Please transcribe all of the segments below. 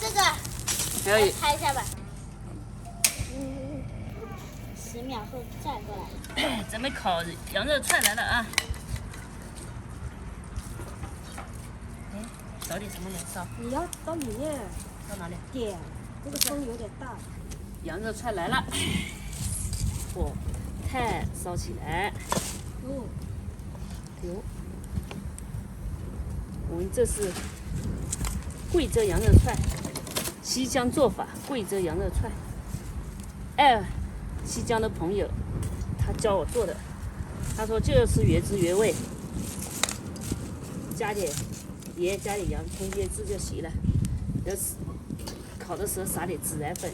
这个，还有拍一下吧。10秒后再过来。准备烤羊肉串来了啊！哎，找点什么来烧？你要到里面到哪里？点，这个风有点大。羊肉串来了，火炭烧起来。哦，哟，我们这是贵州羊肉串，西江做法，贵州羊肉串。哎，西江的朋友，他教我做的，他说就是原汁原味，加点盐，加点洋葱腌制就行了。要是烤的时候撒点孜然粉，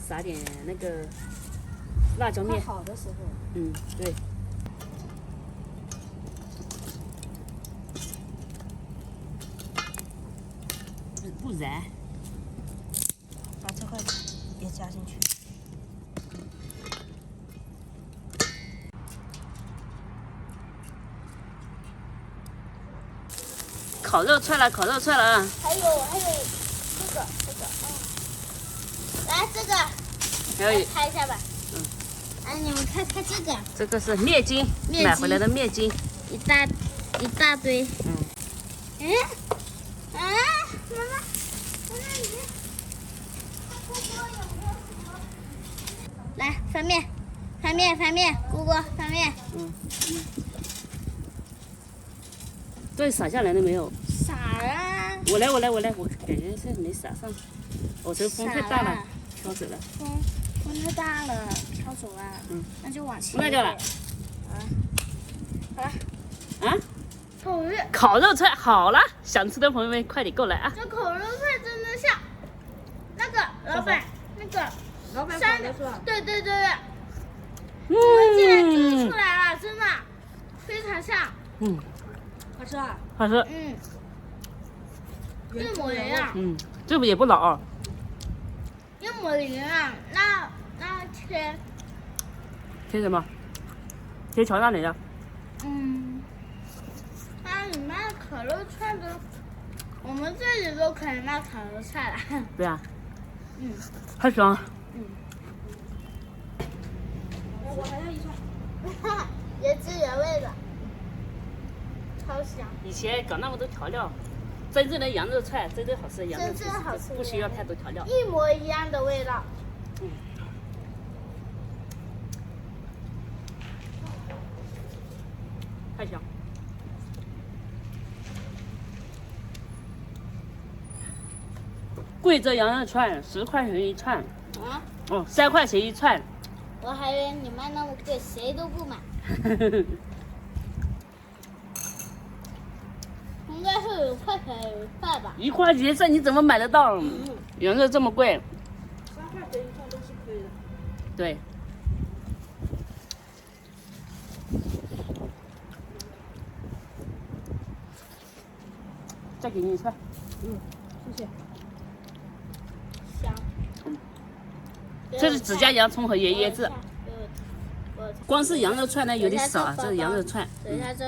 撒点那个辣椒面。好的时候。嗯，对。不燃，把这块也加进去。烤肉串了，烤肉串了啊！还有这个，来这个，还有拍一下吧。哎，你们看看这个，这个是面筋，面筋买回来的面筋。一大堆。嗯。哎，啊，妈妈，你看，来翻面，姑姑翻面。这撒下来了没有？撒了。我来，我感觉是没撒上。我这风太大了，飘走了。风太大了，飘走了。那就往前。那就了。好了。啊？口烤肉串好了，想吃的朋友们快点过来啊！这烤肉串真的像那个老板老板山烤的是吧？对，我们竟然做出嗯来了，真的非常像。好吃啊？好吃。一模一样，这不也不老。一模一样。那切切什么？切桥那里的。那你卖烤肉串的，我们这里都可以卖烤肉串了。对啊。太香。我还要一串。原汁原味的，超香。以前搞那么多调料，真正的羊肉串，真正好吃的羊肉真正好吃的不需要太多调料。一模一样的味道。太香。贵州羊肉串10块钱一串，啊？ 3块钱一串。我还以为你卖那么贵，谁都不买。应该是5块钱一块吧。1块钱这你怎么买得到？羊肉这么贵。 3块钱一串都是可以的。对。再给你一串。谢谢。香。这是只加洋葱和盐腌制。光是羊肉串呢有点少，这是羊肉串。等一下，这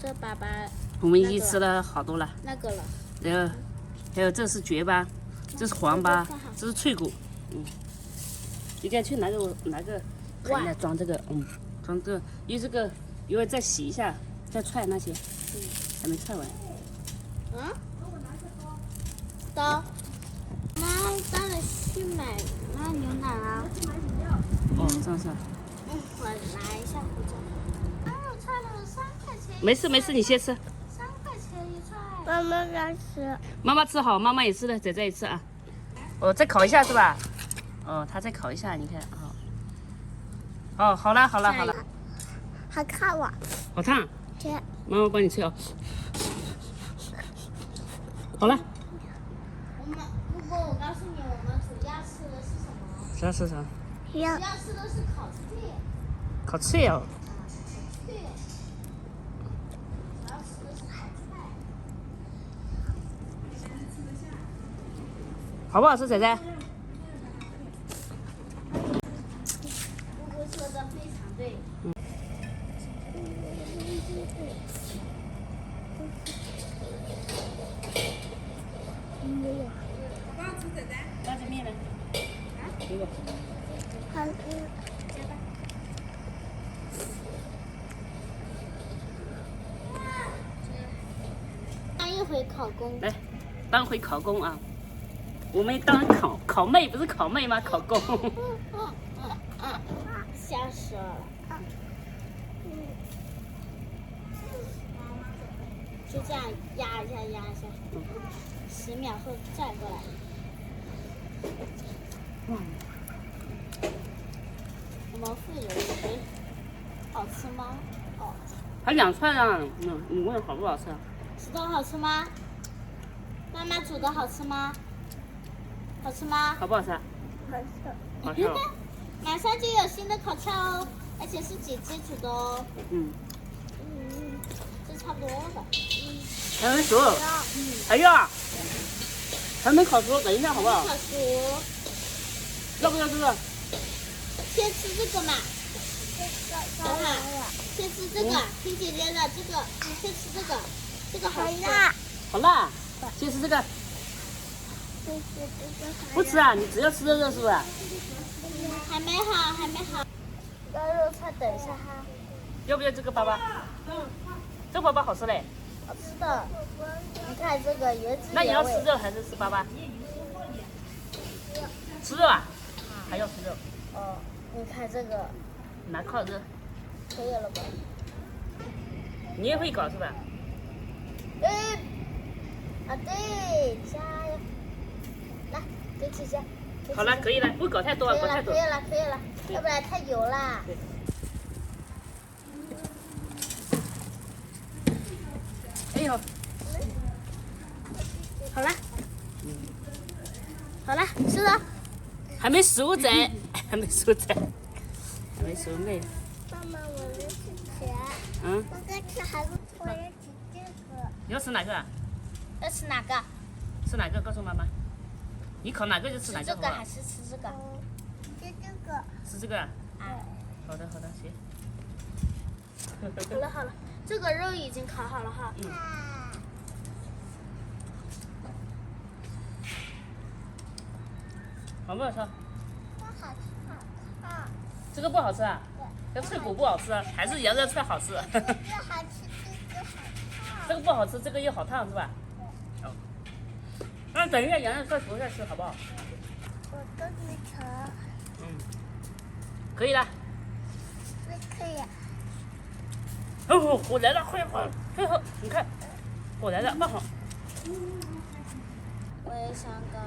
粑粑。我们已经吃了好多了。那个了。然后，还有这是蕨粑，这是黄粑，这是脆骨。你赶紧去拿个盆来装这个，装这个，因为这个一会儿再洗一下，再踹那些，还没踹完。刀。妈，当然去买牛奶了。这样是。我拿一下胡椒。我串了3块钱。没事，你先吃。3块钱一串。妈妈敢吃。妈妈吃好，妈妈也吃了，仔仔也吃啊。再烤一下是吧？他再烤一下，你看好了。好看哇。好烫。妈妈帮你吹哦。好了。不过我告诉你，我们主要吃的是什么？主要吃啥？主要吃的是烤脆。烤脆哦。对。主要吃的是烤菜。好不好吃，仔仔？姑姑说的非常对。辣子面呢？给我。好，当一回烤工。来，当回烤工啊！我们当烤妹，不是烤妹吗？烤工。吓死了。就这样压一下，压一下，10秒后再过来。我们富有鱼，好吃吗？哦，还2串啊！你问好不好吃啊？石头好吃吗？妈妈煮的好吃吗？好吃吗？好不好吃啊？好吃。好吃。马上就有新的烤串哦，而且是姐姐煮的哦。这差不多了。还没熟。还要啊？还没烤熟，等一下好不好？烤熟。要不要这个？先吃这个嘛。等会，先吃这个，听姐姐的这个，先吃这个，这个好吃。好辣！先吃这个。不吃啊？你只要吃这个是不是？还没好，还没好。要肉菜，等一下哈。要不要这个粑粑？这个粑粑好吃嘞。好吃的。你看这个原汁原味。那你要吃肉还是吃粑粑？吃肉啊？还要吃肉？哦，你看这个。拿烤肉。可以了吧？你也会搞是吧？对，加油！来，给姐姐。好了，可以了，不搞太多，搞太多。可以了，可以了，要不然太油了。哎呦，好了，好了，吃了。还没熟仔，还没熟仔，还没熟妹。妈妈，我要吃钱。我在吃还不我要吃这个。你要吃哪个啊？要吃哪个？吃哪个？告诉妈妈。你烤哪个就吃哪个，好不好？还是吃这个？吃这个。吃这个啊？好的，好的，行。好了好了，这个肉已经烤好了哈。好不好吃？不好吃。这个不好吃啊？这脆骨不好吃，还是羊肉串好吃？这好吃，这个好吃。这个不好吃，这个又好烫是吧？哦。那等一下羊肉串熟下吃好不好？我都没成。可以了。可以。哦，火来了，快！你看，火来了，放好。我也想搞。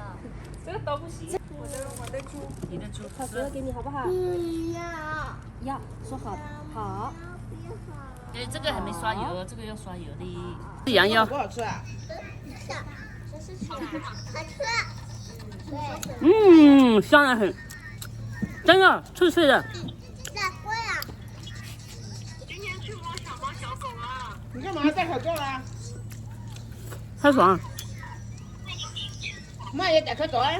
这个刀不行。我的猪。你的猪。烤熟了给你好不好？要，说好。好。哎，这个还没刷油，这个要刷油的。是羊腰。不好吃啊？这是吃好吃。香得很，真的脆脆的。咋过呀？今天去摸小猫小狗了。你干嘛戴口罩啦？太爽了。妈也戴口罩啊。